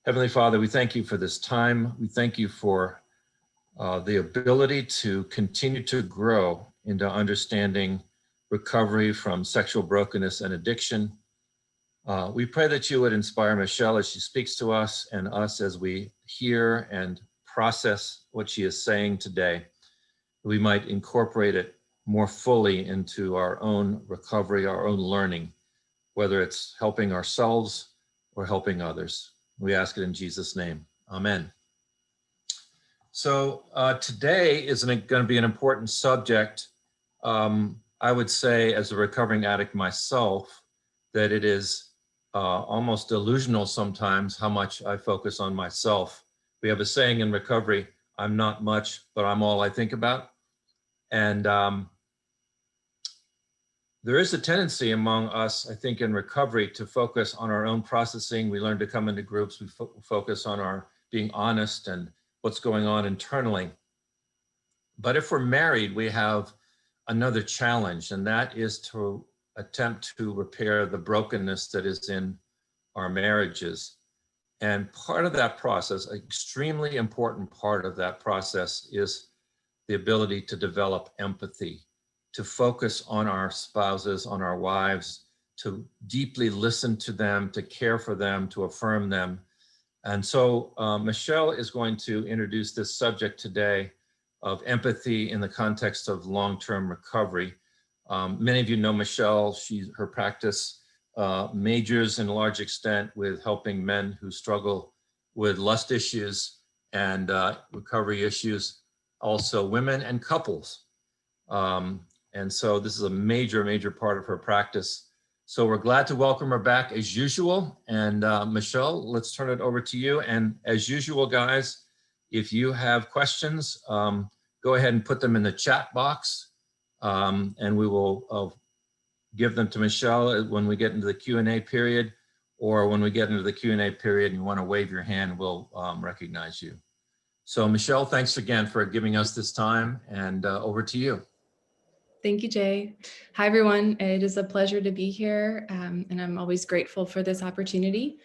Heavenly Father, we thank you for this time. We thank you for the ability to continue to grow into understanding recovery from sexual brokenness and addiction. We pray that you would inspire Michelle as she speaks to us and us as we hear and process what she is saying today. We might incorporate it more fully into our own recovery, our own learning, whether it's helping ourselves or helping others. We ask it in Jesus' name. Amen. So today is going to be an important subject. I would say, as a recovering addict myself, that it is almost delusional sometimes how much I focus on myself. We have a saying in recovery, I'm not much, but I'm all I think about. And there is a tendency among us, I think, in recovery to focus on our own processing. We learn to come into groups. We focus on our being honest and what's going on internally. But if we're married, we have another challenge, and that is to attempt to repair the brokenness that is in our marriages. And part of that process, an extremely important part of that process, is the ability to develop empathy, to focus on our spouses, on our wives, to deeply listen to them, to care for them, to affirm them. And so Michelle is going to introduce this subject today of empathy in the context of long-term recovery. Many of you know Michelle. Her practice majors in large extent with helping men who struggle with lust issues and recovery issues, also women and couples. And so this is a major part of her practice. So we're glad to welcome her back as usual. And Michelle, let's turn it over to you. And as usual, guys, if you have questions, go ahead and put them in the chat box. And we will give them to Michelle when we get into the Q&A period, or when we get into the Q&A period and you want to wave your hand, we'll recognize you. So Michelle, thanks again for giving us this time, and over to you. Thank you, Jay. Hi, everyone. It is a pleasure to be here, and I'm always grateful for this opportunity.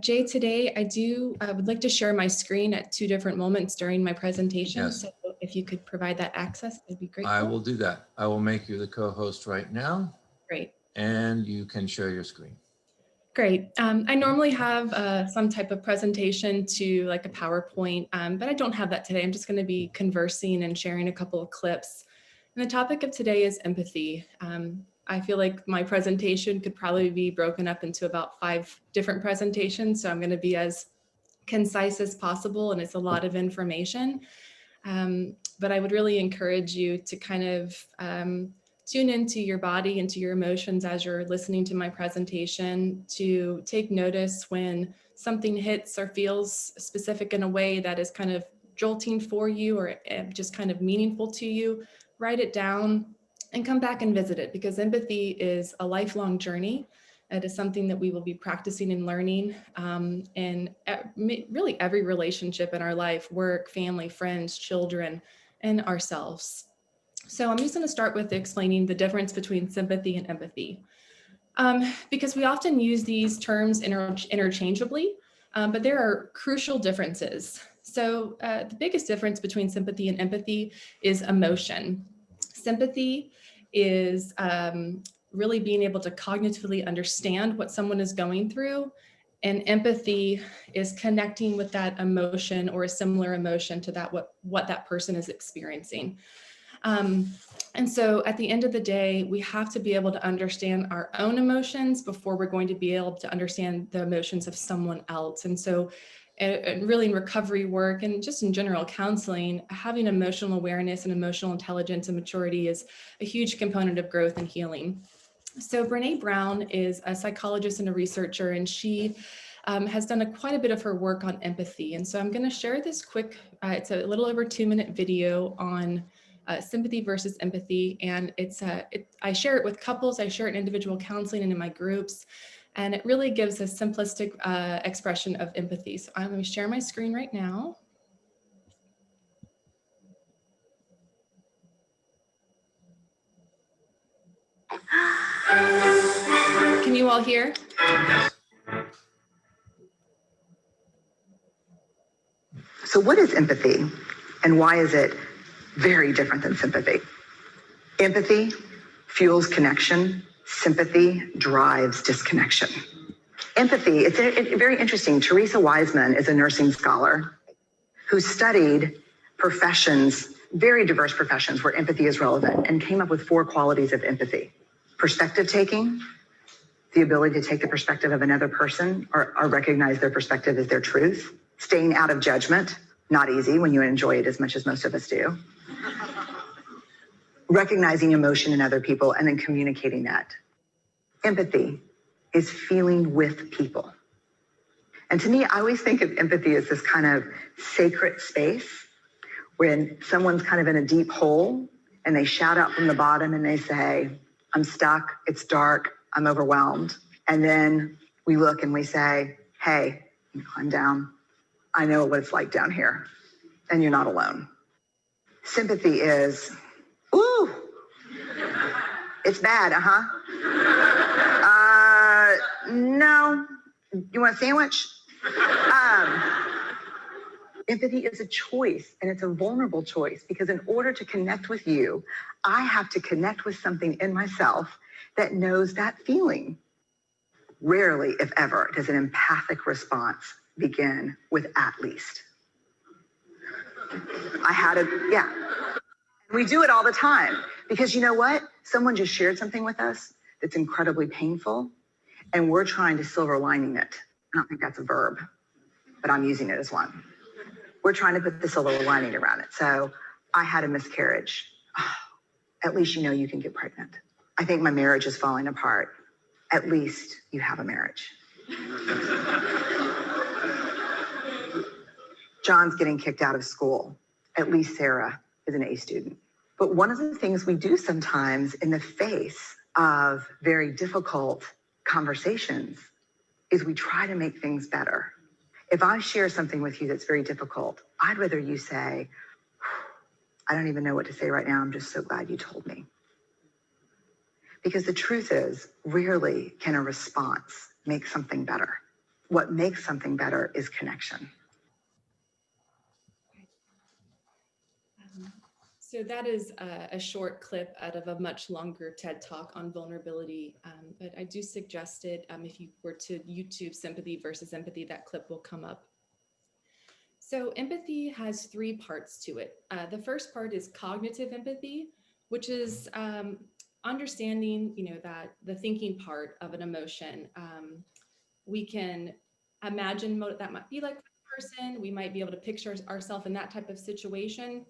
Jay, today I would like to share my screen at 2 different moments during my presentation. Yes. So if you could provide that access, I'd be grateful. I will do that. I will make you the co-host right now. Great. And you can share your screen. Great. I normally have some type of presentation to like a PowerPoint, but I don't have that today. I'm just going to be conversing and sharing a couple of clips. And the topic of today is empathy. I feel like my presentation could probably be broken up into about 5 different presentations. So I'm going to be as concise as possible, and it's a lot of information. But I would really encourage you to kind of tune into your body, into your emotions as you're listening to my presentation, to take notice when something hits or feels specific in a way that is kind of jolting for you or just kind of meaningful to you. Write it down and come back and visit it, because empathy is a lifelong journey. It is something that we will be practicing and learning in really every relationship in our life: work, family, friends, children, and ourselves. So I'm just going to start with explaining the difference between sympathy and empathy, because we often use these terms interchangeably, but there are crucial differences. So the biggest difference between sympathy and empathy is emotion. Sympathy is really being able to cognitively understand what someone is going through, and empathy is connecting with that emotion or a similar emotion to that what that person is experiencing. And so at the end of the day, we have to be able to understand our own emotions before we're going to be able to understand the emotions of someone else. And so really in recovery work and just in general counseling, having emotional awareness and emotional intelligence and maturity is a huge component of growth and healing. So Brené Brown is a psychologist and a researcher, and she has done quite a bit of her work on empathy. And so I'm going to share this quick, it's a little over 2-minute video on sympathy versus empathy. And I share it with couples, I share it in individual counseling and in my groups. And it really gives a simplistic expression of empathy. So I'm going to share my screen right now. Can you all hear? Yes. So what is empathy and why is it very different than sympathy? Empathy fuels connection. Sympathy drives disconnection. Empathy, it's very interesting. Teresa Wiseman is a nursing scholar who studied professions, very diverse professions where empathy is relevant, and came up with 4 qualities of empathy. Perspective taking, the ability to take the perspective of another person or recognize their perspective as their truth. Staying out of judgment, not easy when you enjoy it as much as most of us do. Recognizing emotion in other people and then communicating that. Empathy is feeling with people. And to me, I always think of empathy as this kind of sacred space when someone's kind of in a deep hole and they shout out from the bottom and they say, I'm stuck, it's dark, I'm overwhelmed. And then we look and we say, hey, climb down. I know what it's like down here and you're not alone. Sympathy is, ooh, it's bad, no, you want a sandwich? Empathy is a choice, and it's a vulnerable choice, because in order to connect with you, I have to connect with something in myself that knows that feeling. Rarely, if ever, does an empathic response begin with at least. We do it all the time, because you know what? Someone just shared something with us that's incredibly painful, and we're trying to silver lining it. I don't think that's a verb, but I'm using it as one. We're trying to put the silver lining around it. So I had a miscarriage. Oh, at least you know you can get pregnant. I think my marriage is falling apart. At least you have a marriage. John's getting kicked out of school. At least Sarah is an A student. But one of the things we do sometimes in the face of very difficult conversations is we try to make things better. If I share something with you that's very difficult, I'd rather you say, I don't even know what to say right now. I'm just so glad you told me. Because the truth is, rarely can a response make something better. What makes something better is connection. So that is a short clip out of a much longer TED Talk on vulnerability, but I do suggest it. If you were to YouTube sympathy versus empathy, that clip will come up. So empathy has 3 parts to it. The first part is cognitive empathy, which is understanding, that the thinking part of an emotion. We can imagine what that might be like for a person. We might be able to picture ourselves in that type of situation.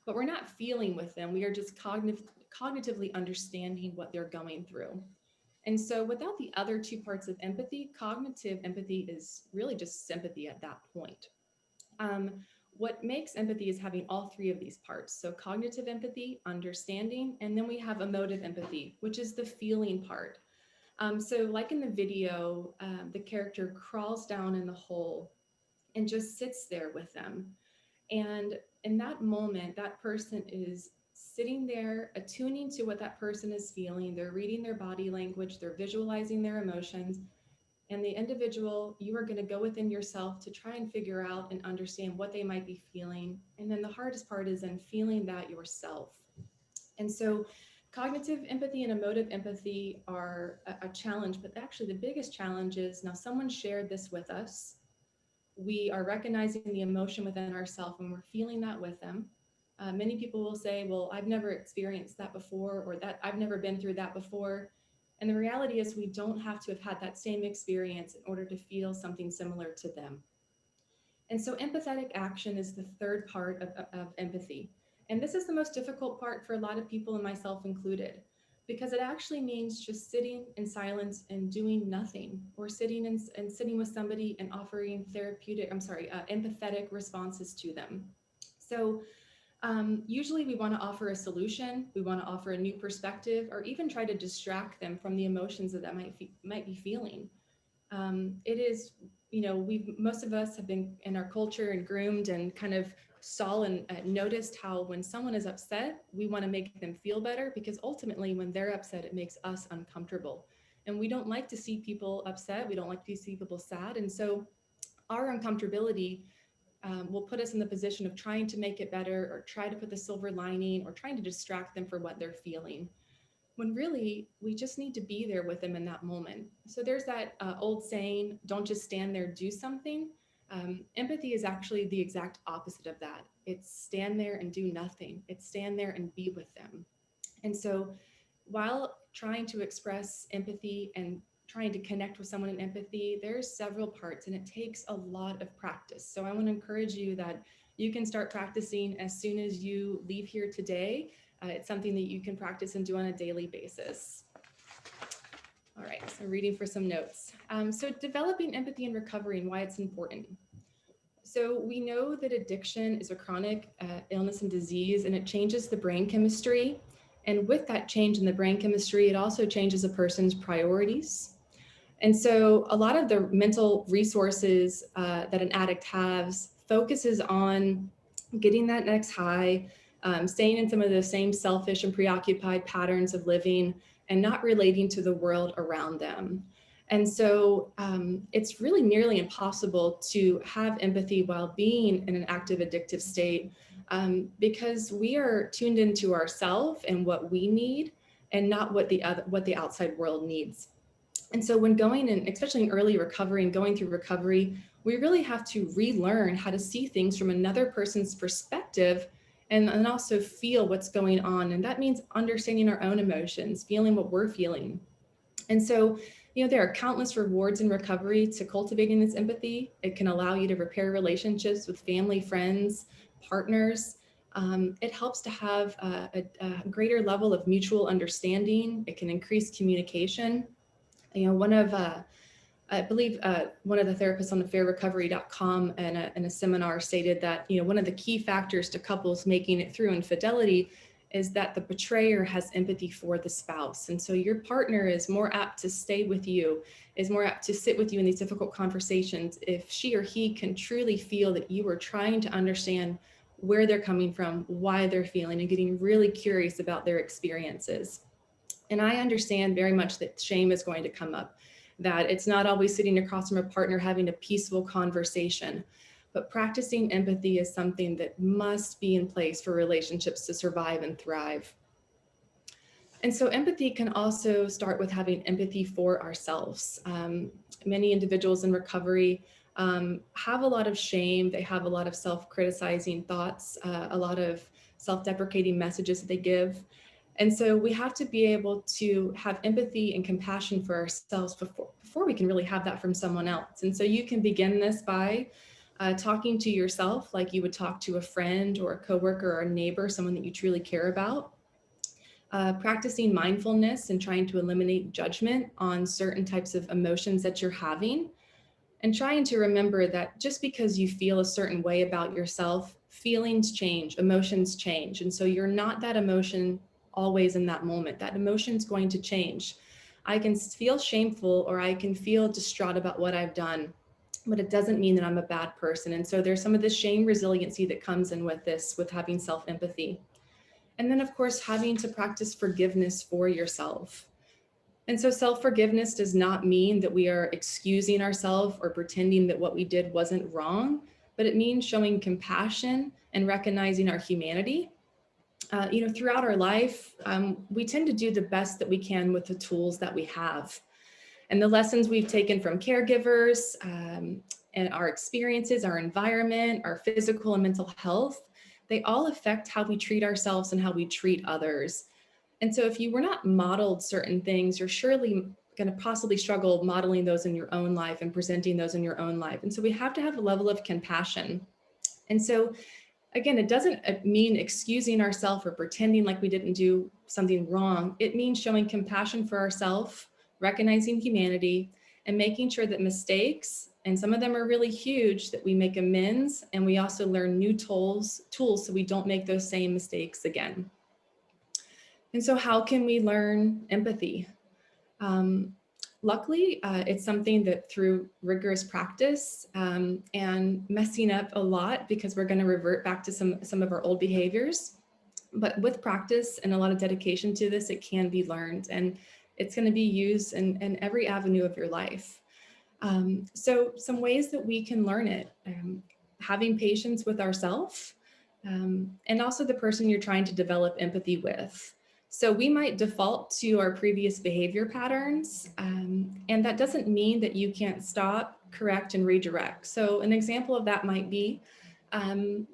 But we're not feeling with them. We are just cognitively understanding what they're going through. And so without the other 2 parts of empathy, cognitive empathy is really just sympathy at that point. What makes empathy is having all 3 of these parts. So cognitive empathy, understanding, and then we have emotive empathy, which is the feeling part. So like in the video, the character crawls down in the hole and just sits there with them. And in that moment, that person is sitting there, attuning to what that person is feeling. They're reading their body language, they're visualizing their emotions. And the individual, you are going to go within yourself to try and figure out and understand what they might be feeling. And then the hardest part is in feeling that yourself. And so cognitive empathy and emotive empathy are a challenge, but actually the biggest challenge is now someone shared this with us. We are recognizing the emotion within ourselves and we're feeling that with them. Many people will say, well, I've never experienced that before, or that I've never been through that before. And the reality is we don't have to have had that same experience in order to feel something similar to them. And so empathetic action is the third part of empathy. And this is the most difficult part for a lot of people, and myself included, because it actually means just sitting in silence and doing nothing, or sitting and sitting with somebody and offering empathetic responses to them. So usually we want to offer a solution, we want to offer a new perspective, or even try to distract them from the emotions that might be feeling. It is, most of us have been in our culture and groomed and kind of saw and noticed how when someone is upset, we want to make them feel better, because ultimately when they're upset, it makes us uncomfortable. And we don't like to see people upset. We don't like to see people sad. And so our uncomfortability will put us in the position of trying to make it better or try to put the silver lining or trying to distract them for what they're feeling, when really we just need to be there with them in that moment. So there's that old saying, don't just stand there, do something. Empathy is actually the exact opposite of that. It's stand there and do nothing. It's stand there and be with them. And so while trying to express empathy and trying to connect with someone in empathy, there's several parts and it takes a lot of practice. So I want to encourage you that you can start practicing as soon as you leave here today. It's something that you can practice and do on a daily basis. All right, so reading for some notes. So developing empathy and recovery and why it's important. So we know that addiction is a chronic illness and disease, and it changes the brain chemistry. And with that change in the brain chemistry, it also changes a person's priorities. And so a lot of the mental resources that an addict has focuses on getting that next high, staying in some of the same selfish and preoccupied patterns of living and not relating to the world around them. And so it's really nearly impossible to have empathy while being in an active addictive state because we are tuned into ourselves and what we need and not what the outside world needs. And so when going in, especially in early recovery and going through recovery, we really have to relearn how to see things from another person's perspective and also feel what's going on. And that means understanding our own emotions, feeling what we're feeling. And so, there are countless rewards in recovery to cultivating this empathy. It can allow you to repair relationships with family, friends, partners. It helps to have a greater level of mutual understanding. It can increase communication. I believe one of the therapists on fairrecovery.com in a seminar stated that, one of the key factors to couples making it through infidelity is that the betrayer has empathy for the spouse. And so your partner is more apt to stay with you, is more apt to sit with you in these difficult conversations if she or he can truly feel that you are trying to understand where they're coming from, why they're feeling, and getting really curious about their experiences. And I understand very much that shame is going to come up, that it's not always sitting across from a partner having a peaceful conversation. But practicing empathy is something that must be in place for relationships to survive and thrive. And so empathy can also start with having empathy for ourselves. Many individuals in recovery have a lot of shame. They have a lot of self-criticizing thoughts, a lot of self-deprecating messages that they give. And so we have to be able to have empathy and compassion for ourselves before we can really have that from someone else. And so you can begin this by talking to yourself like you would talk to a friend or a coworker or a neighbor, someone that you truly care about. Practicing mindfulness and trying to eliminate judgment on certain types of emotions that you're having. And trying to remember that just because you feel a certain way about yourself, feelings change, emotions change. And so you're not that emotion always in that moment. That emotion's going to change. I can feel shameful or I can feel distraught about what I've done, but it doesn't mean that I'm a bad person. And so there's some of the shame resiliency that comes in with this, with having self-empathy. And then of course, having to practice forgiveness for yourself. And so self-forgiveness does not mean that we are excusing ourselves or pretending that what we did wasn't wrong, but it means showing compassion and recognizing our humanity. Throughout our life, we tend to do the best that we can with the tools that we have. And the lessons we've taken from caregivers and our experiences, our environment, our physical and mental health, they all affect how we treat ourselves and how we treat others. And so if you were not modeled certain things, you're surely going to possibly struggle modeling those in your own life and presenting those in your own life. And so we have to have a level of compassion. And so again, it doesn't mean excusing ourselves or pretending like we didn't do something wrong. It means showing compassion for ourselves, recognizing humanity, and making sure that mistakes, and some of them are really huge, that we make amends, and we also learn new tools so we don't make those same mistakes again. And so how can we learn empathy? Luckily, it's something that through rigorous practice and messing up a lot, because we're going to revert back to some of our old behaviors. But with practice and a lot of dedication to this, it can be learned, and it's going to be used in every avenue of your life. So some ways that we can learn it. having patience with ourselves, and also the person you're trying to develop empathy with. So we might default to our previous behavior patterns, and that doesn't mean that you can't stop, correct, and redirect. So an example of that might be,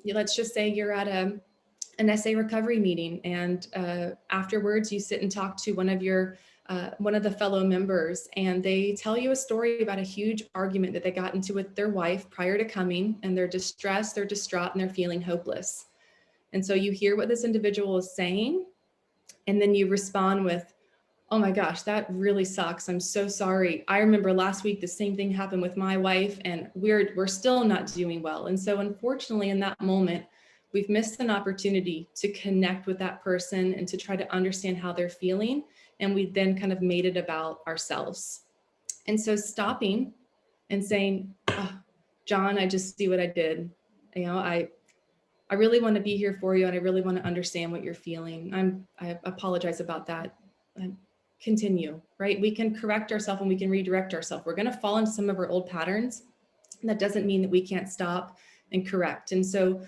let's just say you're at an essay recovery meeting, and afterwards you sit and talk to one of the fellow members, and they tell you a story about a huge argument that they got into with their wife prior to coming, and they're distressed, they're distraught, and they're feeling hopeless. And so you hear what this individual is saying, and then you respond with, "Oh my gosh, that really sucks. I'm so sorry. I remember last week the same thing happened with my wife, and we're still not doing well." And so unfortunately in that moment, we've missed an opportunity to connect with that person and to try to understand how they're feeling. And we then kind of made it about ourselves. And so stopping and saying, "Oh, John, I just see what I did. I really want to be here for you, and I really want to understand what you're feeling. I apologize about that. Continue," right? We can correct ourselves and we can redirect ourselves. We're going to fall into some of our old patterns. And that doesn't mean that we can't stop and correct. And so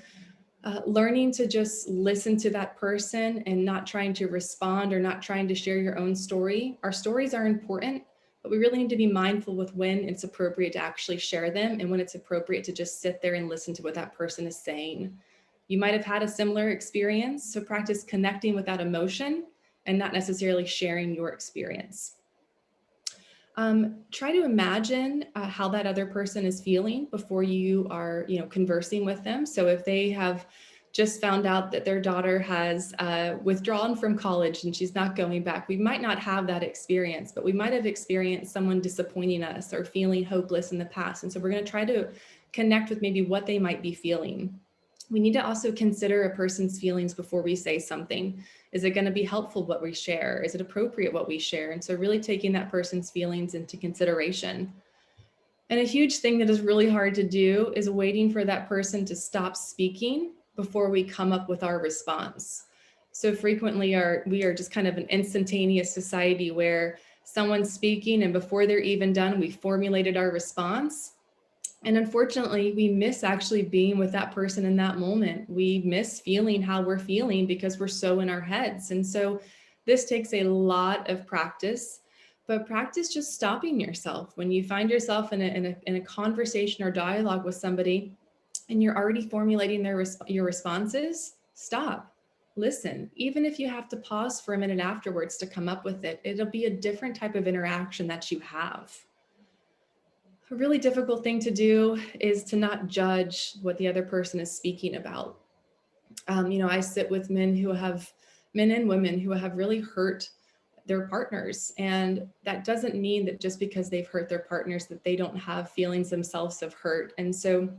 learning to just listen to that person and not trying to respond or not trying to share your own story. Our stories are important, but we really need to be mindful with when it's appropriate to actually share them and when it's appropriate to just sit there and listen to what that person is saying. You might have had a similar experience, so practice connecting with that emotion and not necessarily sharing your experience. Try to imagine how that other person is feeling before you are, conversing with them. So if they have just found out that their daughter has withdrawn from college and she's not going back, we might not have that experience, but we might have experienced someone disappointing us or feeling hopeless in the past. And so we're going to try to connect with maybe what they might be feeling. We need to also consider a person's feelings before we say something. Is it going to be helpful what we share? Is it appropriate what we share? And so really taking that person's feelings into consideration. And a huge thing that is really hard to do is waiting for that person to stop speaking before we come up with our response. So frequently we are just kind of an instantaneous society where someone's speaking and before they're even done, we formulated our response. And unfortunately, we miss actually being with that person in that moment. We miss feeling how we're feeling because we're so in our heads. And so this takes a lot of practice, but practice just stopping yourself. When you find yourself in a conversation or dialogue with somebody and you're already formulating your responses, stop, listen. Even if you have to pause for a minute afterwards to come up with it, it'll be a different type of interaction that you have. A really difficult thing to do is to not judge what the other person is speaking about. I sit with men and women who have really hurt their partners. And that doesn't mean that just because they've hurt their partners that they don't have feelings themselves of hurt. And so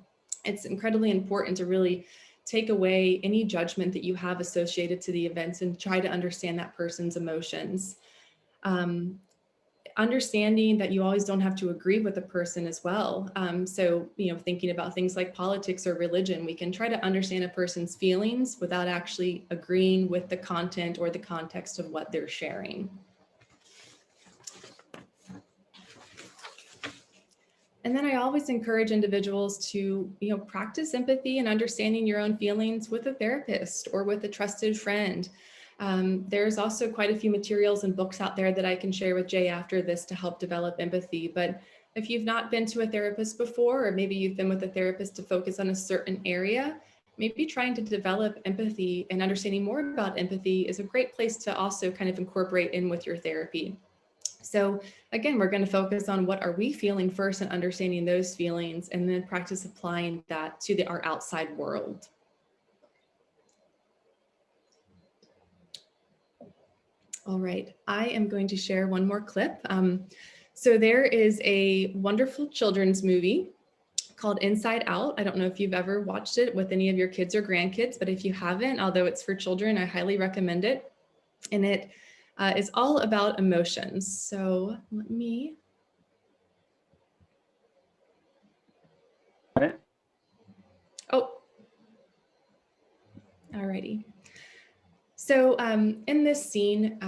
it's incredibly important to really take away any judgment that you have associated to the events and try to understand that person's emotions. Understanding that you always don't have to agree with a person as well. So, thinking about things like politics or religion, we can try to understand a person's feelings without actually agreeing with the content or the context of what they're sharing. And then I always encourage individuals to, practice empathy and understanding your own feelings with a therapist or with a trusted friend. There's also quite a few materials and books out there that I can share with Jay after this to help develop empathy. But if you've not been to a therapist before, or maybe you've been with a therapist to focus on a certain area, maybe trying to develop empathy and understanding more about empathy is a great place to also kind of incorporate in with your therapy. So again, we're going to focus on what are we feeling first and understanding those feelings, and then practice applying that to our outside world. All right, I am going to share one more clip. So there is a wonderful children's movie called Inside Out. I don't know if you've ever watched it with any of your kids or grandkids, but if you haven't, although it's for children, I highly recommend it. And it is all about emotions. So let me. Oh, all righty. So in this scene,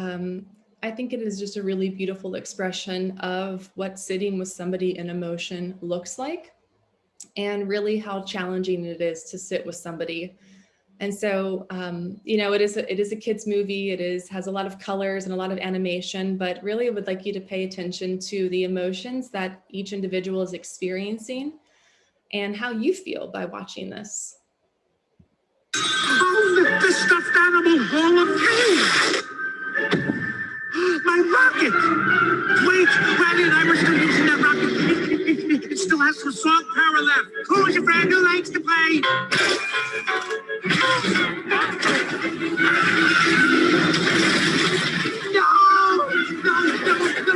I think it is just a really beautiful expression of what sitting with somebody in emotion looks like. and really how challenging it is to sit with somebody. And so, it is a kid's movie. Has a lot of colors and a lot of animation, but really I would like you to pay attention to the emotions that each individual is experiencing and how you feel by watching this. Oh, the stuffed animal Hall of Fame! My rocket! Wait, Riley and I were still using that rocket. It still has some song power left. Who's your friend who likes to play? No,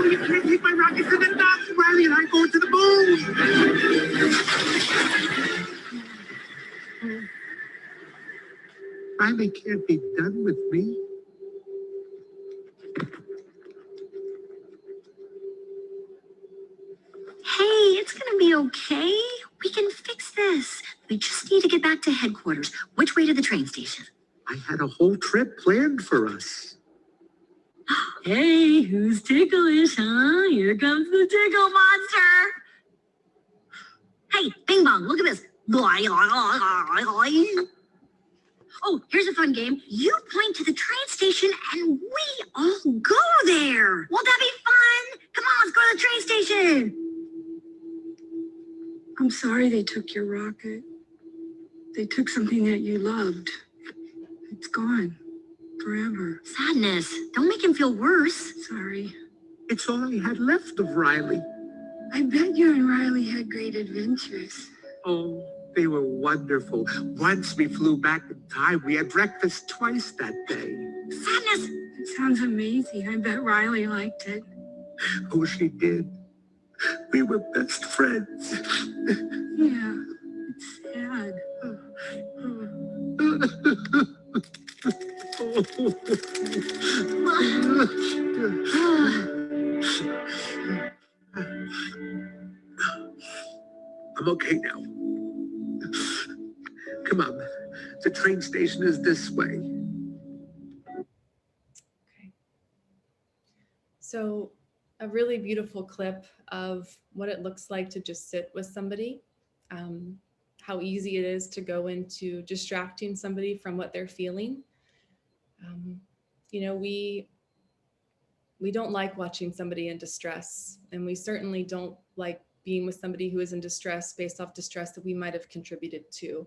you can't take my rocket to the top. Riley and I going to the moon. Riley can't be done with me. Hey, it's gonna be okay. We can fix this. We just need to get back to headquarters. Which way to the train station? I had a whole trip planned for us. Hey, who's ticklish, huh? Here comes the tickle monster. Hey, Bing Bong, look at this. Oh, here's a fun game. You point to the train station and we all go there. Won't that be fun? Come on, let's go to the train station. I'm sorry they took your rocket. They took something that you loved. It's gone. Forever. Sadness. Don't make him feel worse. Sorry. It's all I had left of Riley. I bet you and Riley had great adventures. Oh, they were wonderful. Once we flew back in time, we had breakfast twice that day. Sadness. It sounds amazing. I bet Riley liked it. Oh, she did. We were best friends. Yeah, it's sad. I'm okay now. Come on. The train station is this way. Okay. So a really beautiful clip of what it looks like to just sit with somebody, how easy it is to go into distracting somebody from what they're feeling. We don't like watching somebody in distress, and we certainly don't like being with somebody who is in distress based off distress that we might have contributed to.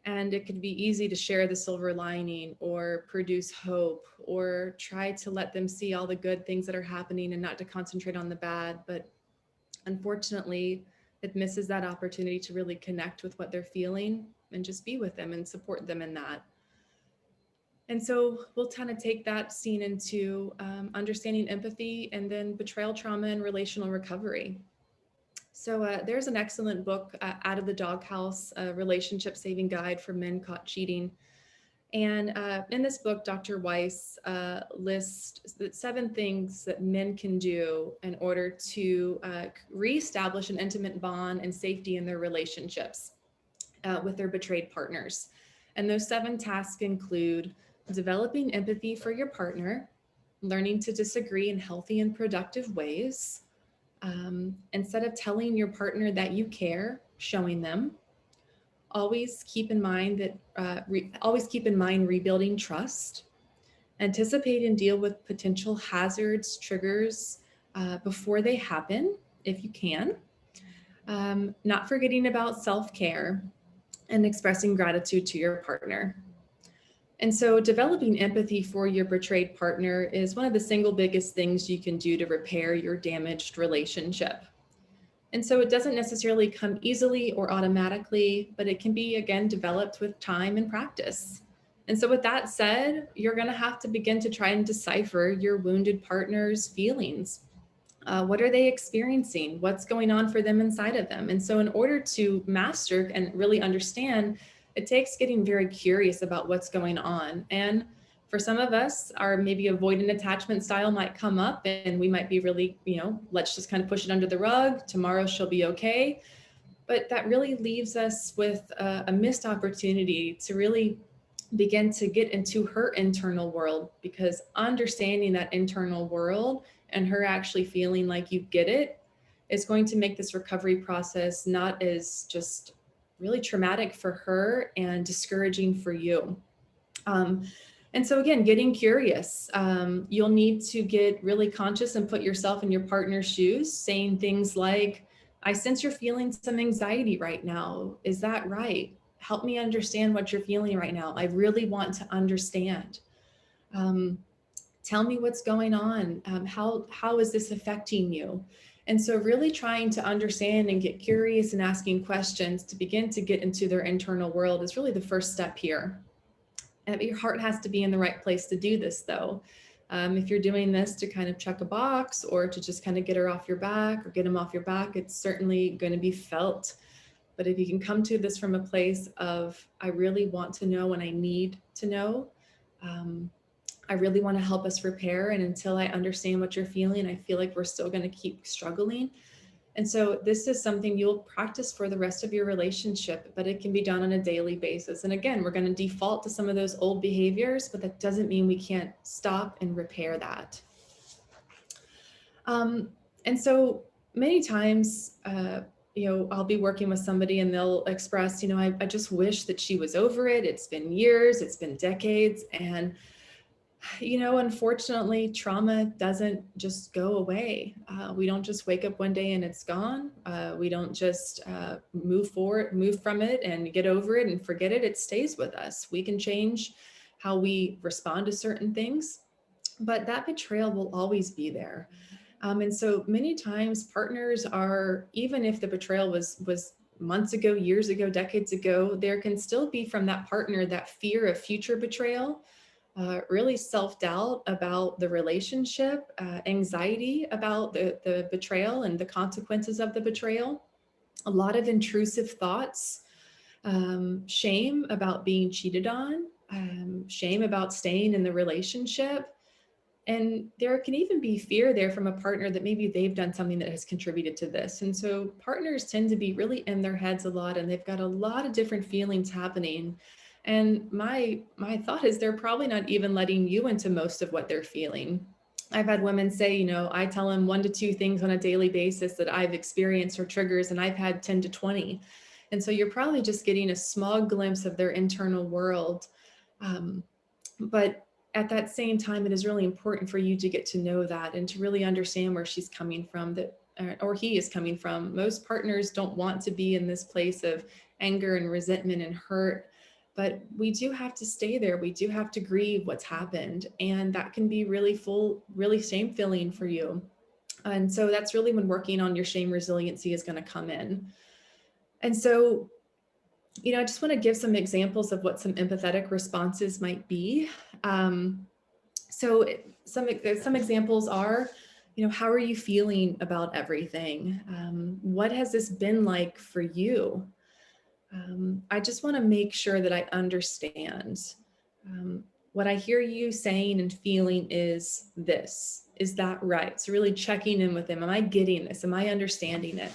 And it could be easy to share the silver lining or produce hope or try to let them see all the good things that are happening and not to concentrate on the bad. But unfortunately, it misses that opportunity to really connect with what they're feeling and just be with them and support them in that. And so we'll kind of take that scene into understanding empathy and then betrayal trauma and relational recovery. So there's an excellent book, Out of the Doghouse, a relationship saving guide for men caught cheating. And in this book, Dr. Weiss lists 7 things that men can do in order to reestablish an intimate bond and safety in their relationships with their betrayed partners. And those 7 tasks include developing empathy for your partner, learning to disagree in healthy and productive ways, instead of telling your partner that you care, showing them. Always keep in mind rebuilding trust. Anticipate and deal with potential hazards, triggers before they happen, if you can. Not forgetting about self-care and expressing gratitude to your partner. And so developing empathy for your betrayed partner is one of the single biggest things you can do to repair your damaged relationship. And so it doesn't necessarily come easily or automatically, but it can be, again, developed with time and practice. And so with that said, you're going to have to begin to try and decipher your wounded partner's feelings. What are they experiencing? What's going on for them inside of them? And so in order to master and really understand, it takes getting very curious about what's going on. And for some of us, our maybe avoidant attachment style might come up and we might be really, let's just kind of push it under the rug. Tomorrow she'll be okay. But that really leaves us with a missed opportunity to really begin to get into her internal world, because understanding that internal world and her actually feeling like you get it is going to make this recovery process not as just really traumatic for her and discouraging for you. And so again, getting curious, you'll need to get really conscious and put yourself in your partner's shoes, saying things like, I sense you're feeling some anxiety right now. Is that right? Help me understand what you're feeling right now. I really want to understand. Tell me what's going on. How is this affecting you? And so really trying to understand and get curious and asking questions to begin to get into their internal world is really the first step here. Your heart has to be in the right place to do this, though. If you're doing this to kind of check a box or to just kind of get her off your back or get him off your back, it's certainly going to be felt. But if you can come to this from a place of, I really want to know and I need to know, I really want to help us repair. And until I understand what you're feeling, I feel like we're still going to keep struggling. And so this is something you'll practice for the rest of your relationship, but it can be done on a daily basis. And again, we're going to default to some of those old behaviors, but that doesn't mean we can't stop and repair that. And so many times, I'll be working with somebody and they'll express, I just wish that she was over it. It's been years, it's been decades. And unfortunately, trauma doesn't just go away. We don't just wake up one day and it's gone. We don't just move from it and get over it and forget it. It stays with us. We can change how we respond to certain things, but that betrayal will always be there. And so many times partners are, even if the betrayal was months ago, years ago, decades ago, there can still be from that partner that fear of future betrayal. Really self-doubt about the relationship, anxiety about the betrayal and the consequences of the betrayal, a lot of intrusive thoughts, shame about being cheated on, shame about staying in the relationship. And there can even be fear there from a partner that maybe they've done something that has contributed to this. And so partners tend to be really in their heads a lot, and they've got a lot of different feelings happening. And my thought is they're probably not even letting you into most of what they're feeling. I've had women say, I tell them 1 to 2 things on a daily basis that I've experienced or triggers, and I've had 10 to 20. And so you're probably just getting a small glimpse of their internal world. But at that same time, it is really important for you to get to know that and to really understand where she's coming from, or he is coming from. Most partners don't want to be in this place of anger and resentment and hurt, but we do have to stay there. We do have to grieve what's happened, and that can be really shame-filling for you. And so that's really when working on your shame resiliency is going to come in. And so, I just want to give some examples of what some empathetic responses might be. So some examples are, how are you feeling about everything? What has this been like for you? I just want to make sure that I understand. What I hear you saying and feeling is this. Is that right? So really checking in with them. Am I getting this? Am I understanding it?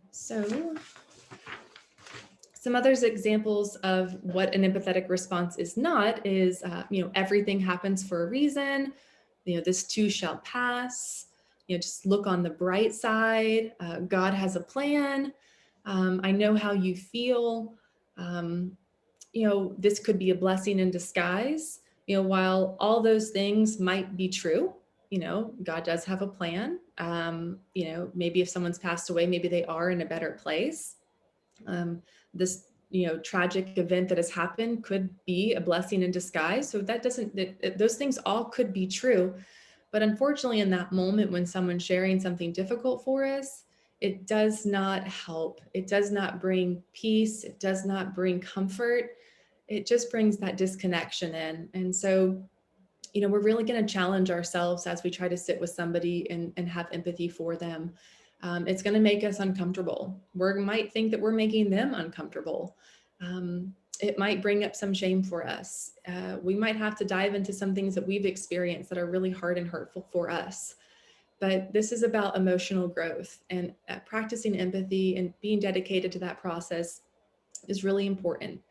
So some other examples of what an empathetic response is not is, everything happens for a reason. This too shall pass. Just look on the bright side. God has a plan. I know how you feel. This could be a blessing in disguise. While all those things might be true, God does have a plan. Maybe if someone's passed away, maybe they are in a better place. This, tragic event that has happened could be a blessing in disguise. So those things all could be true. But unfortunately, in that moment, when someone's sharing something difficult for us, it does not help. It does not bring peace. It does not bring comfort. It just brings that disconnection in. And so, we're really going to challenge ourselves as we try to sit with somebody and have empathy for them. It's going to make us uncomfortable. We might think that we're making them uncomfortable. It might bring up some shame for us. We might have to dive into some things that we've experienced that are really hard and hurtful for us. But this is about emotional growth, and practicing empathy and being dedicated to that process is really important.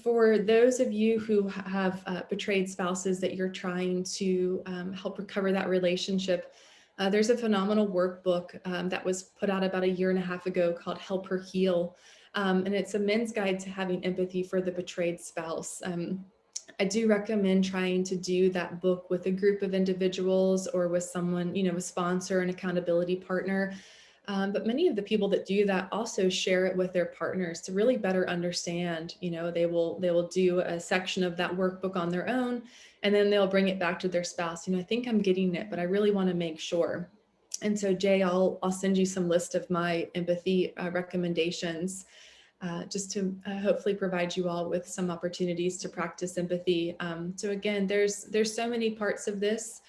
For those of you who have betrayed spouses that you're trying to help recover that relationship, There's a phenomenal workbook that was put out about 1.5 years ago called Help Her Heal. And it's a men's guide to having empathy for the betrayed spouse. I do recommend trying to do that book with a group of individuals or with someone, a sponsor, an accountability partner. But many of the people that do that also share it with their partners to really better understand. They will do a section of that workbook on their own, and then they'll bring it back to their spouse. I think I'm getting it, but I really want to make sure. And so Jay, I'll send you some list of my empathy recommendations just to hopefully provide you all with some opportunities to practice empathy. So again, there's so many parts of this.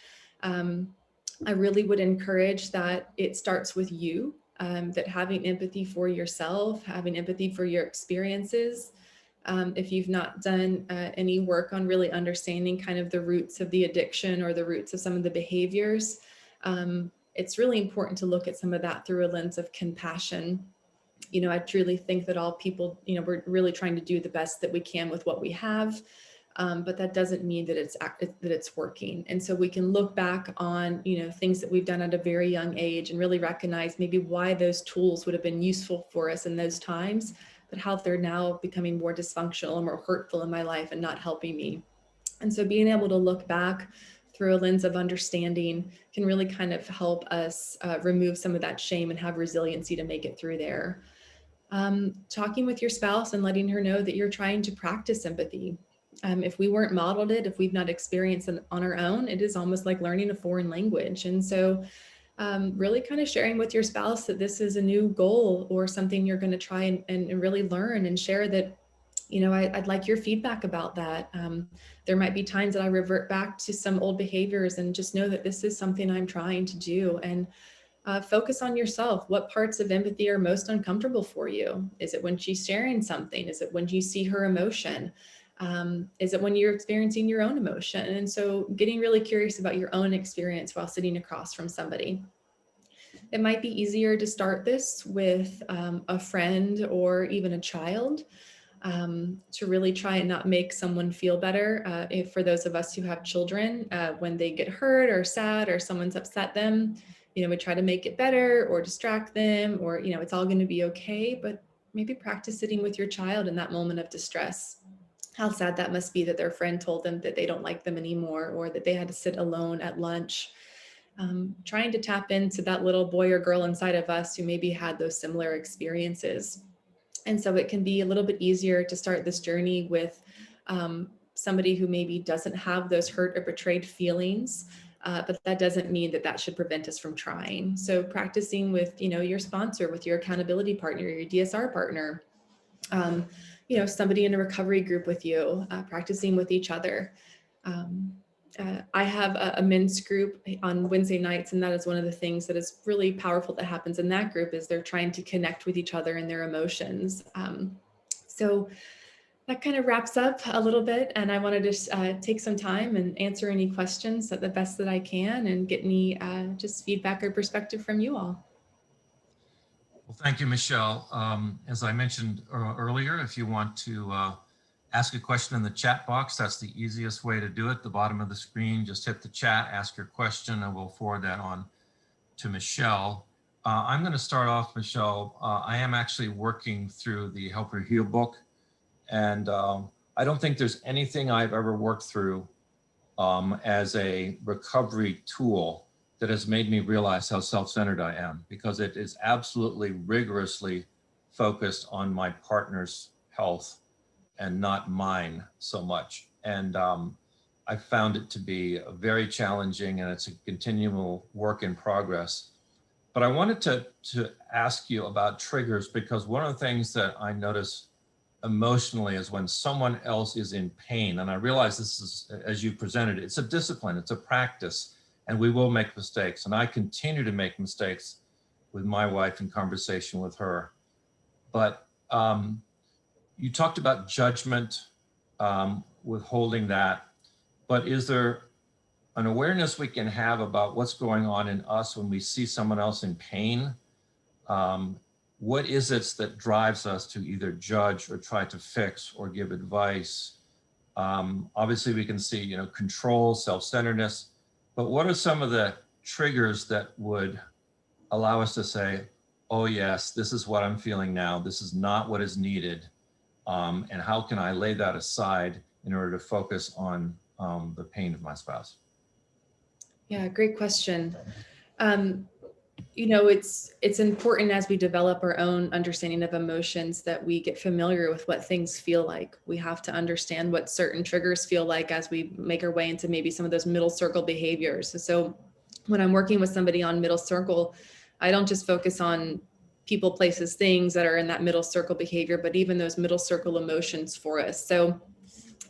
I really would encourage that it starts with you, that having empathy for yourself, having empathy for your experiences. If you've not done any work on really understanding kind of the roots of the addiction or the roots of some of the behaviors, it's really important to look at some of that through a lens of compassion. I truly think that all people, we're really trying to do the best that we can with what we have. But that doesn't mean that it's working. And so we can look back on, things that we've done at a very young age and really recognize maybe why those tools would have been useful for us in those times, but how they're now becoming more dysfunctional and more hurtful in my life and not helping me. And so being able to look back through a lens of understanding can really kind of help us remove some of that shame and have resiliency to make it through there. Talking with your spouse and letting her know that you're trying to practice empathy. If we weren't modeled it, if we've not experienced it on our own, it is almost like learning a foreign language. And so really kind of sharing with your spouse that this is a new goal or something you're going to try and really learn, and share that, I'd like your feedback about that. There might be times that I revert back to some old behaviors, and just know that this is something I'm trying to do. And focus on yourself. What parts of empathy are most uncomfortable for you? Is it when she's sharing something? Is it when you see her emotion? Is it when you're experiencing your own emotion? And so getting really curious about your own experience while sitting across from somebody. It might be easier to start this with a friend or even a child, to really try and not make someone feel better. If for those of us who have children, when they get hurt or sad or someone's upset them, we try to make it better or distract them, or, it's all going to be okay. But maybe practice sitting with your child in that moment of distress. How sad that must be that their friend told them that they don't like them anymore, or that they had to sit alone at lunch. Trying to tap into that little boy or girl inside of us who maybe had those similar experiences. And so it can be a little bit easier to start this journey with somebody who maybe doesn't have those hurt or betrayed feelings, but that doesn't mean that should prevent us from trying. So practicing with, your sponsor, with your accountability partner, your DSR partner, somebody in a recovery group with you, practicing with each other. I have a men's group on Wednesday nights, and that is one of the things that is really powerful that happens in that group, is they're trying to connect with each other and their emotions. So that kind of wraps up a little bit, and I wanted to take some time and answer any questions at the best that I can, and get any just feedback or perspective from you all. Well, thank you, Michelle. As I mentioned earlier, if you want to ask a question in the chat box, that's the easiest way to do it. The bottom of the screen, just hit the chat, ask your question, and we'll forward that on to Michelle. I'm going to start off, Michelle. I am actually working through the Help Her Heal book, and I don't think there's anything I've ever worked through as a recovery tool that has made me realize how self-centered I am, because it is absolutely rigorously focused on my partner's health and not mine so much. And I found it to be very challenging, and it's a continual work in progress. But I wanted to ask you about triggers, because one of the things that I notice emotionally is when someone else is in pain, and I realize this is, as you presented, it's a discipline, it's a practice, and we will make mistakes. And I continue to make mistakes with my wife in conversation with her. But you talked about judgment, withholding that, but is there an awareness we can have about what's going on in us when we see someone else in pain? What is it that drives us to either judge or try to fix or give advice? Obviously we can see, control, self-centeredness, but what are some of the triggers that would allow us to say, oh yes, this is what I'm feeling now. This is not what is needed. And how can I lay that aside in order to focus on the pain of my spouse? Yeah, great question. You know, it's important as we develop our own understanding of emotions that we get familiar with what things feel like. We have to understand what certain triggers feel like as we make our way into maybe some of those middle circle behaviors. So when I'm working with somebody on middle circle, I don't just focus on people, places, things that are in that middle circle behavior, but even those middle circle emotions for us. So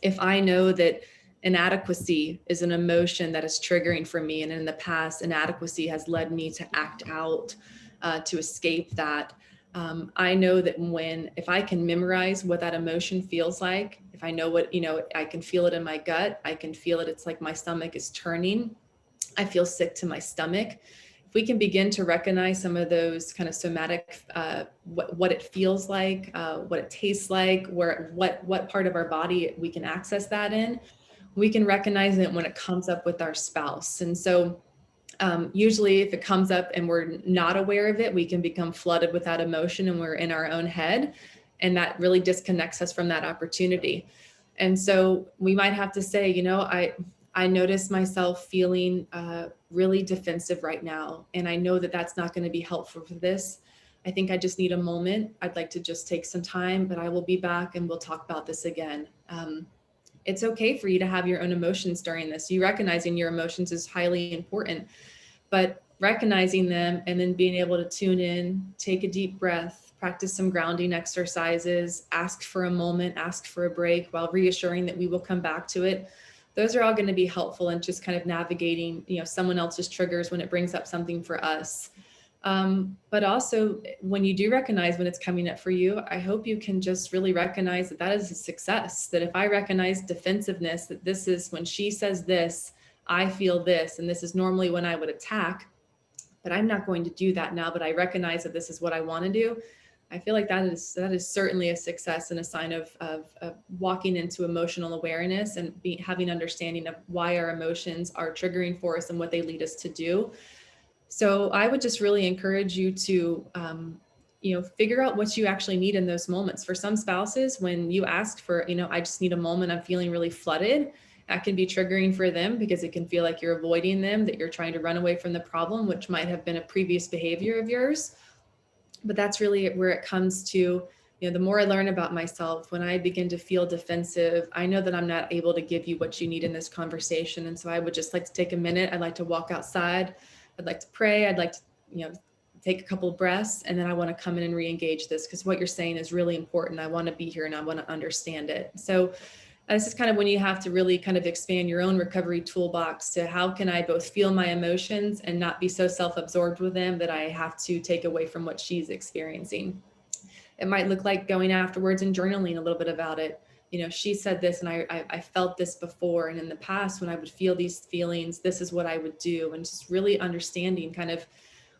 if I know that inadequacy is an emotion that is triggering for me, and in the past, inadequacy has led me to act out to escape that. I know that if I can memorize what that emotion feels like, if I know what, I can feel it in my gut, I can feel it. It's like my stomach is turning. I feel sick to my stomach. If we can begin to recognize some of those kind of somatic, what it feels like, what it tastes like, what part of our body we can access that in, we can recognize it when it comes up with our spouse. And so usually if it comes up and we're not aware of it, we can become flooded with that emotion and we're in our own head. And that really disconnects us from that opportunity. And so we might have to say, I notice myself feeling really defensive right now. And I know that that's not going to be helpful for this. I think I just need a moment. I'd like to just take some time, but I will be back and we'll talk about this again. It's okay for you to have your own emotions during this. You recognizing your emotions is highly important, but recognizing them and then being able to tune in, take a deep breath, practice some grounding exercises, ask for a moment, ask for a break while reassuring that we will come back to it. Those are all going to be helpful in just kind of navigating, someone else's triggers when it brings up something for us. But also when you do recognize when it's coming up for you, I hope you can just really recognize that is a success. That if I recognize defensiveness, that this is when she says this, I feel this, and this is normally when I would attack, but I'm not going to do that now, but I recognize that this is what I want to do. I feel like that is certainly a success and a sign of walking into emotional awareness and having understanding of why our emotions are triggering for us and what they lead us to do. So I would just really encourage you to, figure out what you actually need in those moments. For some spouses, when you ask for, I just need a moment, I'm feeling really flooded, that can be triggering for them because it can feel like you're avoiding them, that you're trying to run away from the problem, which might have been a previous behavior of yours. But that's really where it comes to, the more I learn about myself, when I begin to feel defensive, I know that I'm not able to give you what you need in this conversation. And so I would just like to take a minute. I'd like to walk outside. I'd like to pray. I'd like to, take a couple of breaths, and then I want to come in and re-engage this because what you're saying is really important. I want to be here and I want to understand it. So this is kind of when you have to really kind of expand your own recovery toolbox to how can I both feel my emotions and not be so self-absorbed with them that I have to take away from what she's experiencing. It might look like going afterwards and journaling a little bit about it. She said this and I felt this before. And in the past, when I would feel these feelings, this is what I would do. And just really understanding kind of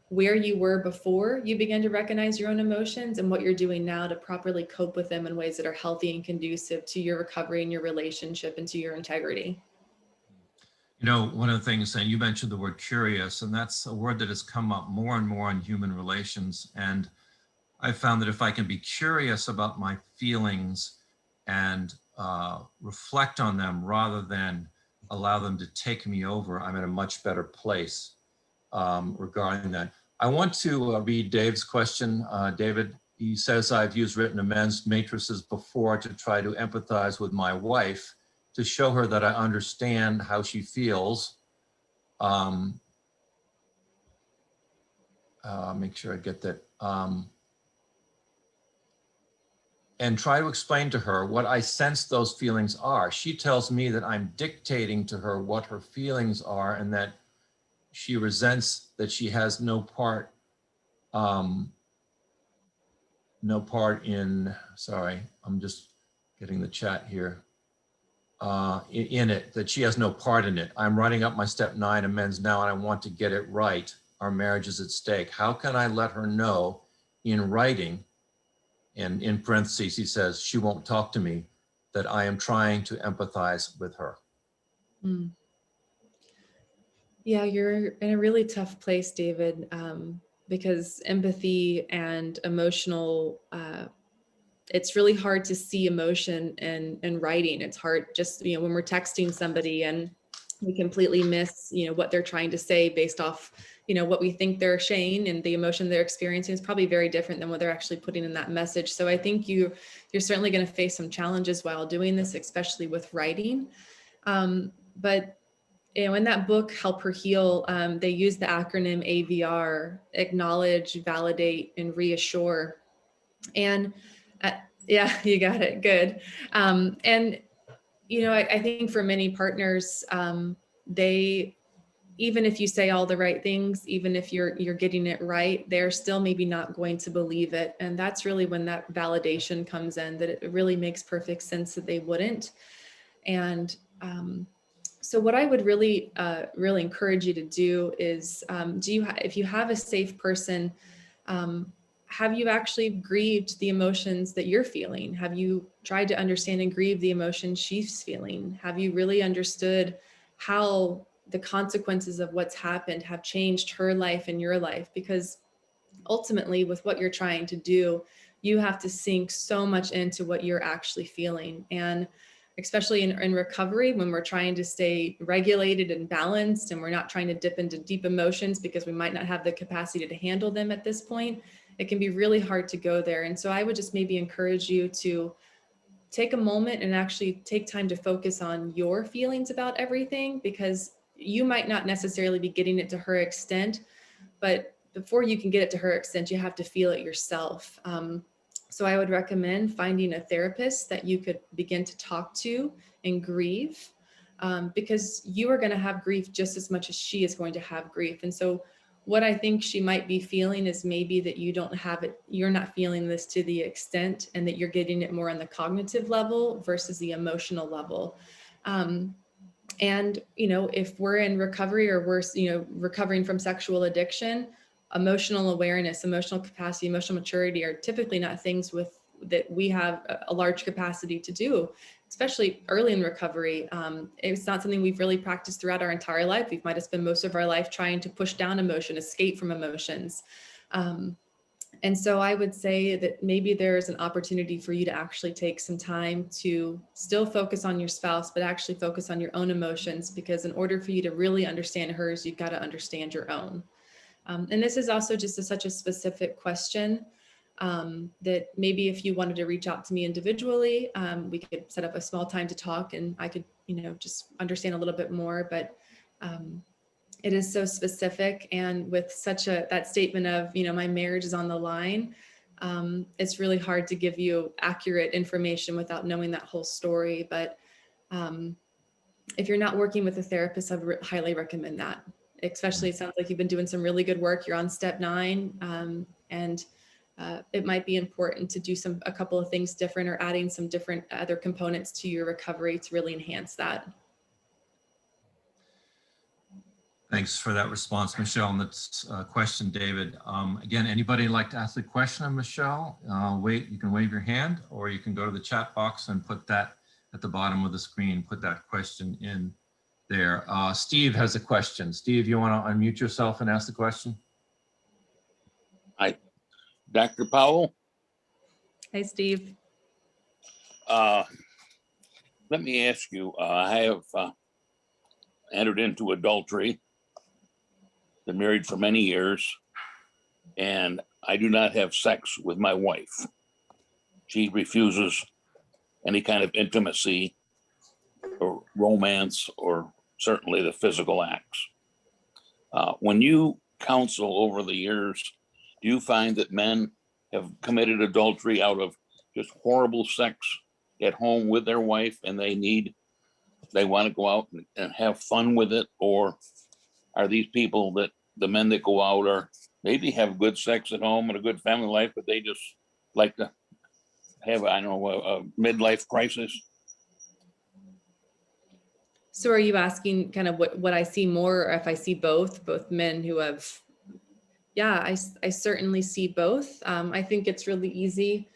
where you were before you began to recognize your own emotions and what you're doing now to properly cope with them in ways that are healthy and conducive to your recovery and your relationship and to your integrity. One of the things, and you mentioned the word curious, and that's a word that has come up more and more in human relations. And I found that if I can be curious about my feelings and reflect on them rather than allow them to take me over, I'm in a much better place regarding that. I want to read Dave's question. David, he says, I've used written amends matrices before to try to empathize with my wife to show her that I understand how she feels. Make sure I get that. And try to explain to her what I sense those feelings are. She tells me that I'm dictating to her what her feelings are and that she resents that she has no part in, sorry, I'm just getting the chat here, in it, that she has no part in it. I'm writing up my step 9 amends now and I want to get it right. Our marriage is at stake. How can I let her know in writing, and in parentheses, he says, she won't talk to me, that I am trying to empathize with her? Yeah, you're in a really tough place, David, because empathy and emotional, it's really hard to see emotion in writing. It's hard just, when we're texting somebody and we completely miss, what they're trying to say based off, what we think they're saying, and the emotion they're experiencing is probably very different than what they're actually putting in that message. So I think you're certainly going to face some challenges while doing this, especially with writing. But in that book, Help Her Heal, they use the acronym AVR: acknowledge, validate, and reassure. And yeah, you got it. Good. And, I think for many partners, they, even if you say all the right things, even if you're getting it right, they're still maybe not going to believe it. And that's really when that validation comes in, that it really makes perfect sense that they wouldn't. And so what I would really encourage you to do is, if you have a safe person, have you actually grieved the emotions that you're feeling? Have you tried to understand and grieve the emotions she's feeling? Have you really understood how the consequences of what's happened have changed her life and your life? Because ultimately, with what you're trying to do, you have to sink so much into what you're actually feeling. And especially in recovery, when we're trying to stay regulated and balanced, and we're not trying to dip into deep emotions because we might not have the capacity to handle them at this point, it can be really hard to go there. And so I would just maybe encourage you to take a moment and actually take time to focus on your feelings about everything, because you might not necessarily be getting it to her extent, but before you can get it to her extent, you have to feel it yourself. So I would recommend finding a therapist that you could begin to talk to and grieve, because you are going to have grief just as much as she is going to have grief. And so what I think she might be feeling is maybe that you don't have it, you're not feeling this to the extent, and that you're getting it more on the cognitive level versus the emotional level. And, if we're in recovery, or we're, recovering from sexual addiction, emotional awareness, emotional capacity, emotional maturity are typically not things that we have a large capacity to do, especially early in recovery. It's not something we've really practiced throughout our entire life. We might have spent most of our life trying to push down emotion, escape from emotions. And so I would say that maybe there's an opportunity for you to actually take some time to still focus on your spouse, but actually focus on your own emotions, because in order for you to really understand hers, you've got to understand your own. And this is also just such a specific question, that maybe if you wanted to reach out to me individually, we could set up a small time to talk, and I could, just understand a little bit more. But it is so specific, and with that statement of, my marriage is on the line, it's really hard to give you accurate information without knowing that whole story. But if you're not working with a therapist, I would highly recommend that. Especially, it sounds like you've been doing some really good work. You're on step 9, and it might be important to do a couple of things different, or adding some different other components to your recovery to really enhance that. Thanks for that response, Michelle. And that's a question, David. Again, anybody like to ask a question of Michelle? You can wave your hand, or you can go to the chat box and put that at the bottom of the screen, put that question in there. Steve has a question. Steve, you want to unmute yourself and ask the question? Hi, Dr. Powell. Hey, Steve. Let me ask you, I have entered into adultery, been married for many years, and I do not have sex with my wife. She refuses any kind of intimacy or romance, or certainly the physical acts. When you counsel over the years, do you find that men have committed adultery out of just horrible sex at home with their wife, and they want to go out and have fun with it? Or are these people that the men that go out are maybe have good sex at home and a good family life, but they just like to have, a midlife crisis? So are you asking kind of what I see more, or if I see both men who have, yeah, I certainly see both. I think it's really easy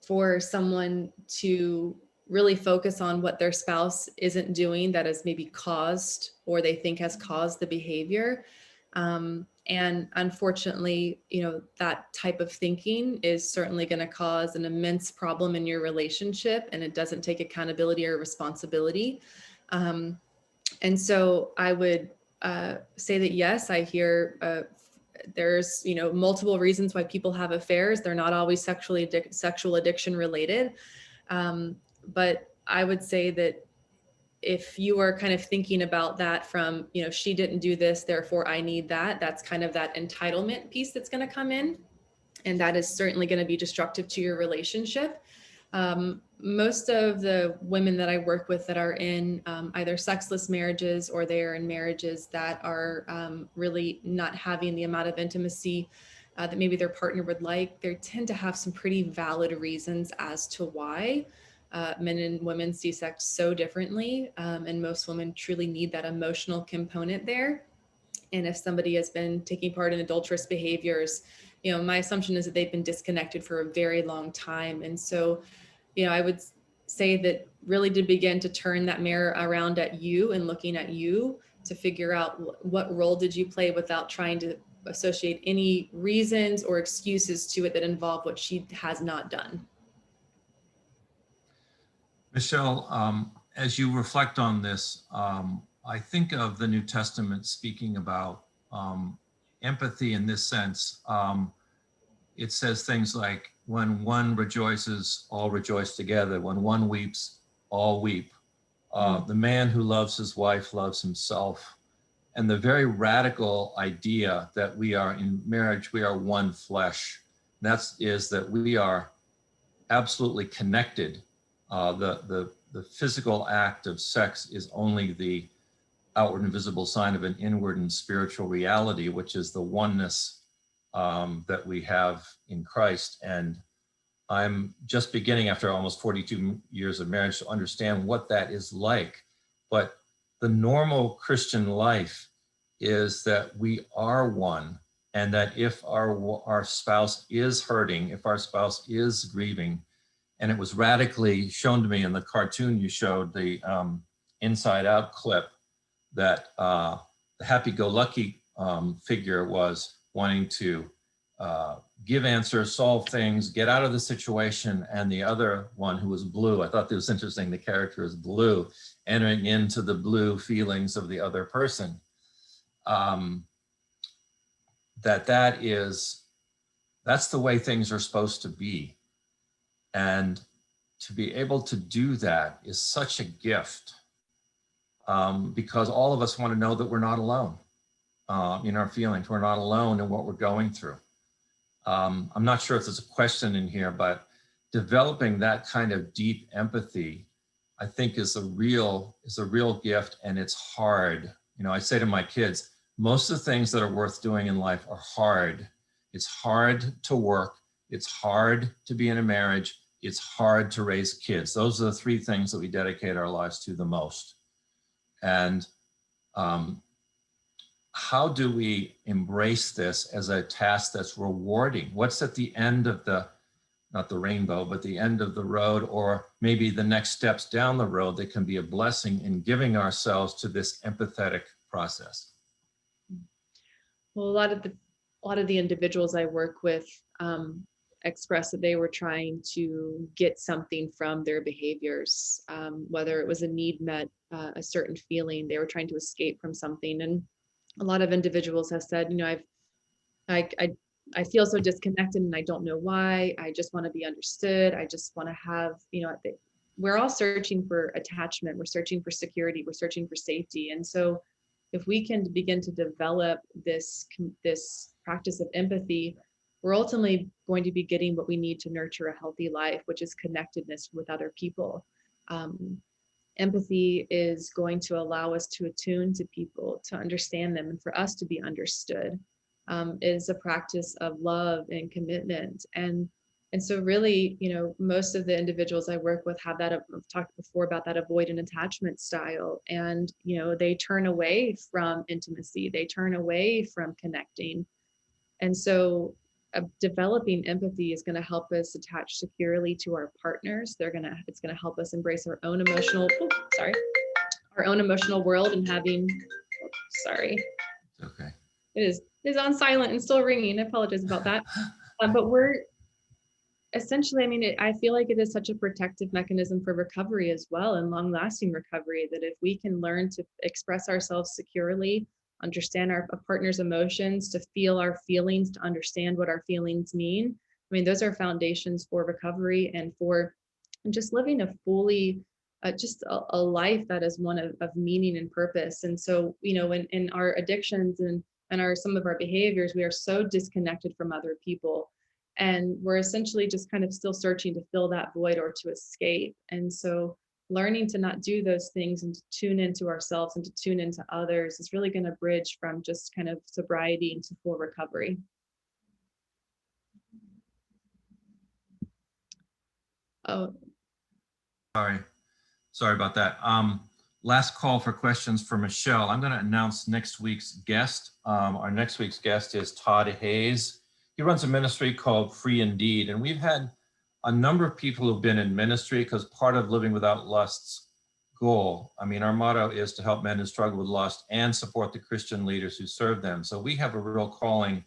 for someone to really focus on what their spouse isn't doing that has maybe caused, or they think has caused the behavior. And unfortunately, that type of thinking is certainly going to cause an immense problem in your relationship, and it doesn't take accountability or responsibility. And so I would say that, yes, I hear there's, multiple reasons why people have affairs. They're not always sexual addiction related. But I would say that if you are kind of thinking about that from, she didn't do this, therefore I need that, that's kind of that entitlement piece that's going to come in. And that is certainly going to be destructive to your relationship. Most of the women that I work with that are in either sexless marriages, or they are in marriages that are really not having the amount of intimacy that maybe their partner would like, they tend to have some pretty valid reasons as to why. Men and women see sex so differently, and most women truly need that emotional component there. And if somebody has been taking part in adulterous behaviors, my assumption is that they've been disconnected for a very long time. And so, I would say that really to begin to turn that mirror around at you and looking at you to figure out what role did you play, without trying to associate any reasons or excuses to it that involve what she has not done. Michelle, as you reflect on this, I think of the New Testament speaking about empathy in this sense. It says things like, when one rejoices, all rejoice together. When one weeps, all weep. The man who loves his wife loves himself. And the very radical idea that we are in marriage, we are one flesh. That is that we are absolutely connected. The physical act of sex is only the outward and visible sign of an inward and spiritual reality, which is the oneness that we have in Christ. And I'm just beginning, after almost 42 years of marriage, to understand what that is like. But the normal Christian life is that we are one, and that if our spouse is hurting, if our spouse is grieving, and it was radically shown to me in the cartoon you showed, the Inside Out clip, that the happy-go-lucky figure was wanting to give answers, solve things, get out of the situation, and the other one, who was blue, I thought this was interesting, the character is blue, entering into the blue feelings of the other person. That's the way things are supposed to be. And to be able to do that is such a gift, because all of us want to know that we're not alone in our feelings. We're not alone in what we're going through. I'm not sure if there's a question in here, but developing that kind of deep empathy, I think, is a real gift, and it's hard. I say to my kids, most of the things that are worth doing in life are hard. It's hard to work. It's hard to be in a marriage. It's hard to raise kids. Those are the three things that we dedicate our lives to the most. And how do we embrace this as a task that's rewarding? What's at the end of not the rainbow, but the end of the road, or maybe the next steps down the road that can be a blessing in giving ourselves to this empathetic process? Well, a lot of the individuals I work with expressed that they were trying to get something from their behaviors, whether it was a need met, a certain feeling, they were trying to escape from something. And a lot of individuals have said, I feel so disconnected and I don't know why. I just want to be understood. I just want to have, we're all searching for attachment. We're searching for security. We're searching for safety. And so if we can begin to develop this practice of empathy, we're ultimately going to be getting what we need to nurture a healthy life, which is connectedness with other people. Empathy is going to allow us to attune to people, to understand them, and for us to be understood. Is a practice of love and commitment. And so really, most of the individuals I work with have that, I've talked before about that avoidant attachment style. And, they turn away from intimacy. They turn away from connecting. And so developing empathy is going to help us attach securely to our partners. It's going to help us embrace our own our own emotional world and having, sorry. Okay. It is on silent and still ringing. I apologize about that. But we're essentially, I mean, I feel like it is such a protective mechanism for recovery as well, and long-lasting recovery, that if we can learn to express ourselves securely, understand our partner's emotions, to feel our feelings, to understand what our feelings mean. I mean, those are foundations for recovery and for just living a fully, just a life that is one of meaning and purpose. And so, you know, in our addictions and some of our behaviors, we are so disconnected from other people. And we're essentially just kind of still searching to fill that void or to escape. And so learning to not do those things and to tune into ourselves and to tune into others is really going to bridge from just kind of sobriety into full recovery. Oh, Sorry about that. Last call for questions for Michelle. I'm going to announce next week's guest. Our next week's guest is Todd Hayes. He runs a ministry called Free Indeed, and we've had a number of people who've been in ministry because part of Living Without Lust's goal, I mean, our motto is to help men who struggle with lust and support the Christian leaders who serve them. So we have a real calling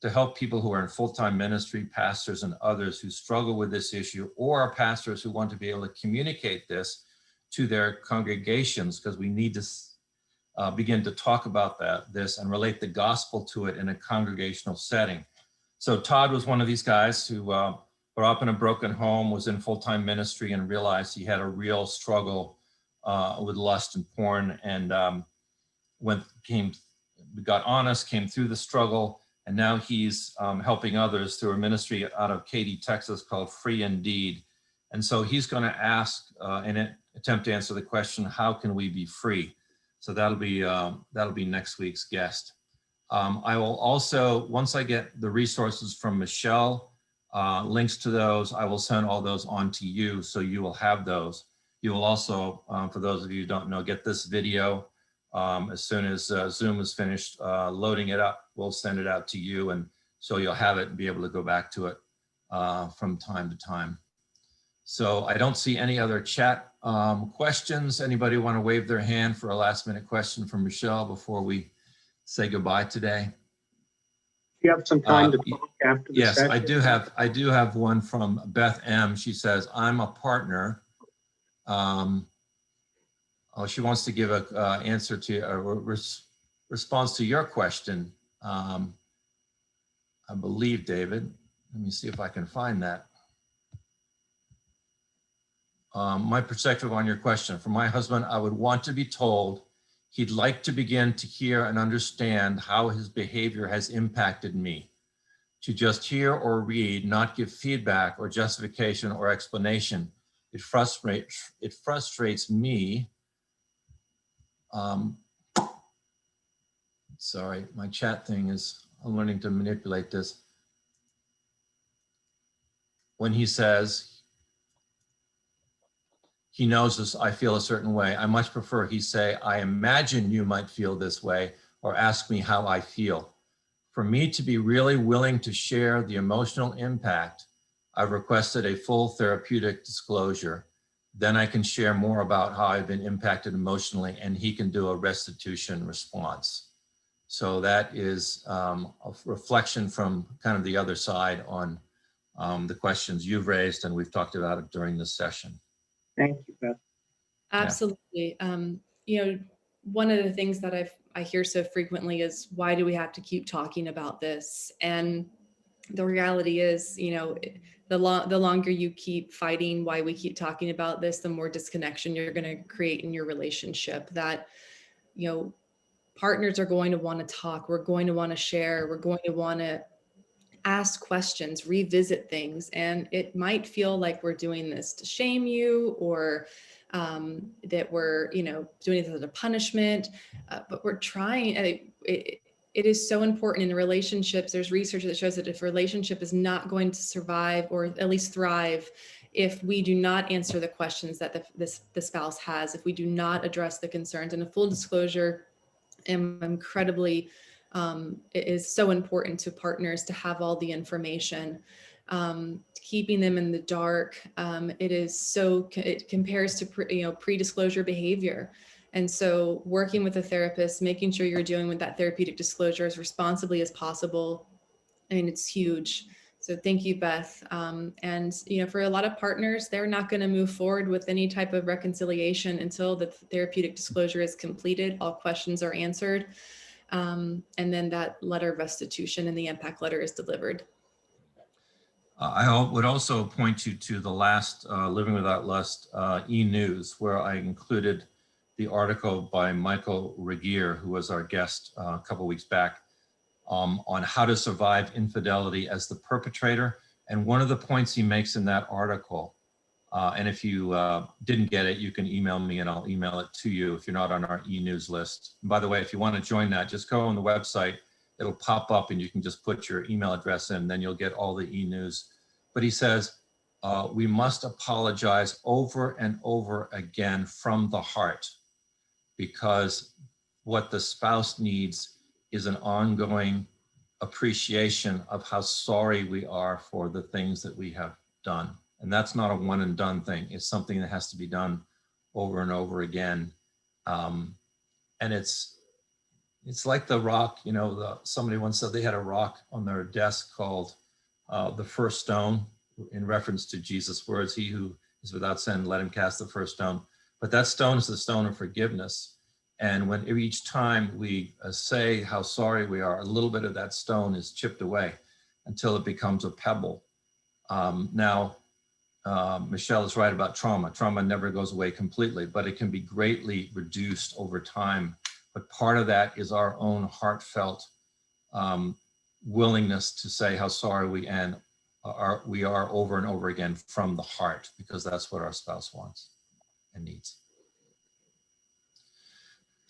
to help people who are in full-time ministry, pastors and others who struggle with this issue, or pastors who want to be able to communicate this to their congregations, because we need to begin to talk about this and relate the gospel to it in a congregational setting. So Todd was one of these guys who grew up in a broken home, was in full-time ministry, and realized he had a real struggle with lust and porn, and got honest, came through the struggle, and now he's helping others through a ministry out of Katy, Texas called Free Indeed. And so he's going to ask in an attempt to answer the question, how can we be free? So that'll be next week's guest. I will also, once I get the resources from Michelle, links to those, I will send all those on to you, so you will have those. You will also, for those of you who don't know, get this video as soon as Zoom is finished loading it up. We'll send it out to you, and so you'll have it and be able to go back to it from time to time. So I don't see any other chat questions. Anybody want to wave their hand for a last minute question from Michelle before we say goodbye today? You have some time to talk after the session? Yes, I do have one from Beth M. She says, I'm a partner. She wants to give a answer to a response to your question. I believe, David. Let me see if I can find that. My perspective on your question. For my husband, I would want to be told he'd like to begin to hear and understand how his behavior has impacted me. To just hear or read, not give feedback or justification or explanation. It frustrates me. Sorry, my chat thing is, I'm learning to manipulate this. When he says, he knows this, I feel a certain way. I much prefer he say, I imagine you might feel this way, or ask me how I feel. For me to be really willing to share the emotional impact, I've requested a full therapeutic disclosure. Then I can share more about how I've been impacted emotionally, and he can do a restitution response. So that is a reflection from kind of the other side on the questions you've raised, and we've talked about it during this session. Thank you, Beth. absolutely. You know, one of the things that I hear so frequently is, why do we have to keep talking about this? And the reality is, you know, the longer you keep fighting why we keep talking about this, the more disconnection you're going to create in your relationship. That, you know, partners are going to want to talk. We're going to want to share. We're going to want to ask questions, revisit things. And it might feel like we're doing this to shame you, or that we're, you know, doing this as a punishment, but we're trying. It is so important in relationships. There's research that shows that if a relationship is not going to survive, or at least thrive, if we do not answer the questions that the spouse has, if we do not address the concerns. And a full disclosure, I'm incredibly It is so important to partners to have all the information. Keeping them in the dark, it compares to pre-disclosure behavior. And so working with a therapist, making sure you're dealing with that therapeutic disclosure as responsibly as possible, I mean, it's huge. So thank you, Beth. And for a lot of partners, they're not going to move forward with any type of reconciliation until the therapeutic disclosure is completed, all questions are answered, and then that letter of restitution and the impact letter is delivered. I would also point you to the last Living Without Lust e-news, where I included the article by Michael Regier, who was our guest a couple weeks back, on how to survive infidelity as the perpetrator. And one of the points he makes in that article, and if you didn't get it, you can email me and I'll email it to you if you're not on our e-news list. And by the way, if you want to join that, just go on the website. It'll pop up and you can just put your email address in, then you'll get all the e-news. But he says, we must apologize over and over again from the heart, because what the spouse needs is an ongoing appreciation of how sorry we are for the things that we have done. And that's not a one and done thing. It's something that has to be done over and over again. And it's like the rock, somebody once said they had a rock on their desk called the first stone, in reference to Jesus' words, he who is without sin, let him cast the first stone. But that stone is the stone of forgiveness. And when each time we say how sorry we are, a little bit of that stone is chipped away until it becomes a pebble. Now, Michelle is right about trauma. Trauma never goes away completely, but it can be greatly reduced over time. But part of that is our own heartfelt willingness to say how sorry we are over and over again from the heart, because that's what our spouse wants and needs.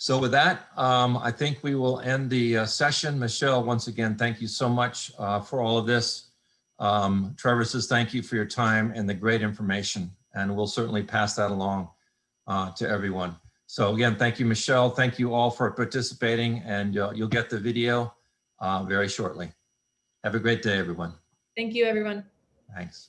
So with that, I think we will end the session. Michelle, once again, thank you so much for all of this. Trevor says thank you for your time and the great information, and we'll certainly pass that along to everyone. So again, thank you, Michelle. Thank you all for participating, and you'll get the video very shortly. Have a great day, everyone. Thank you, everyone. Thanks.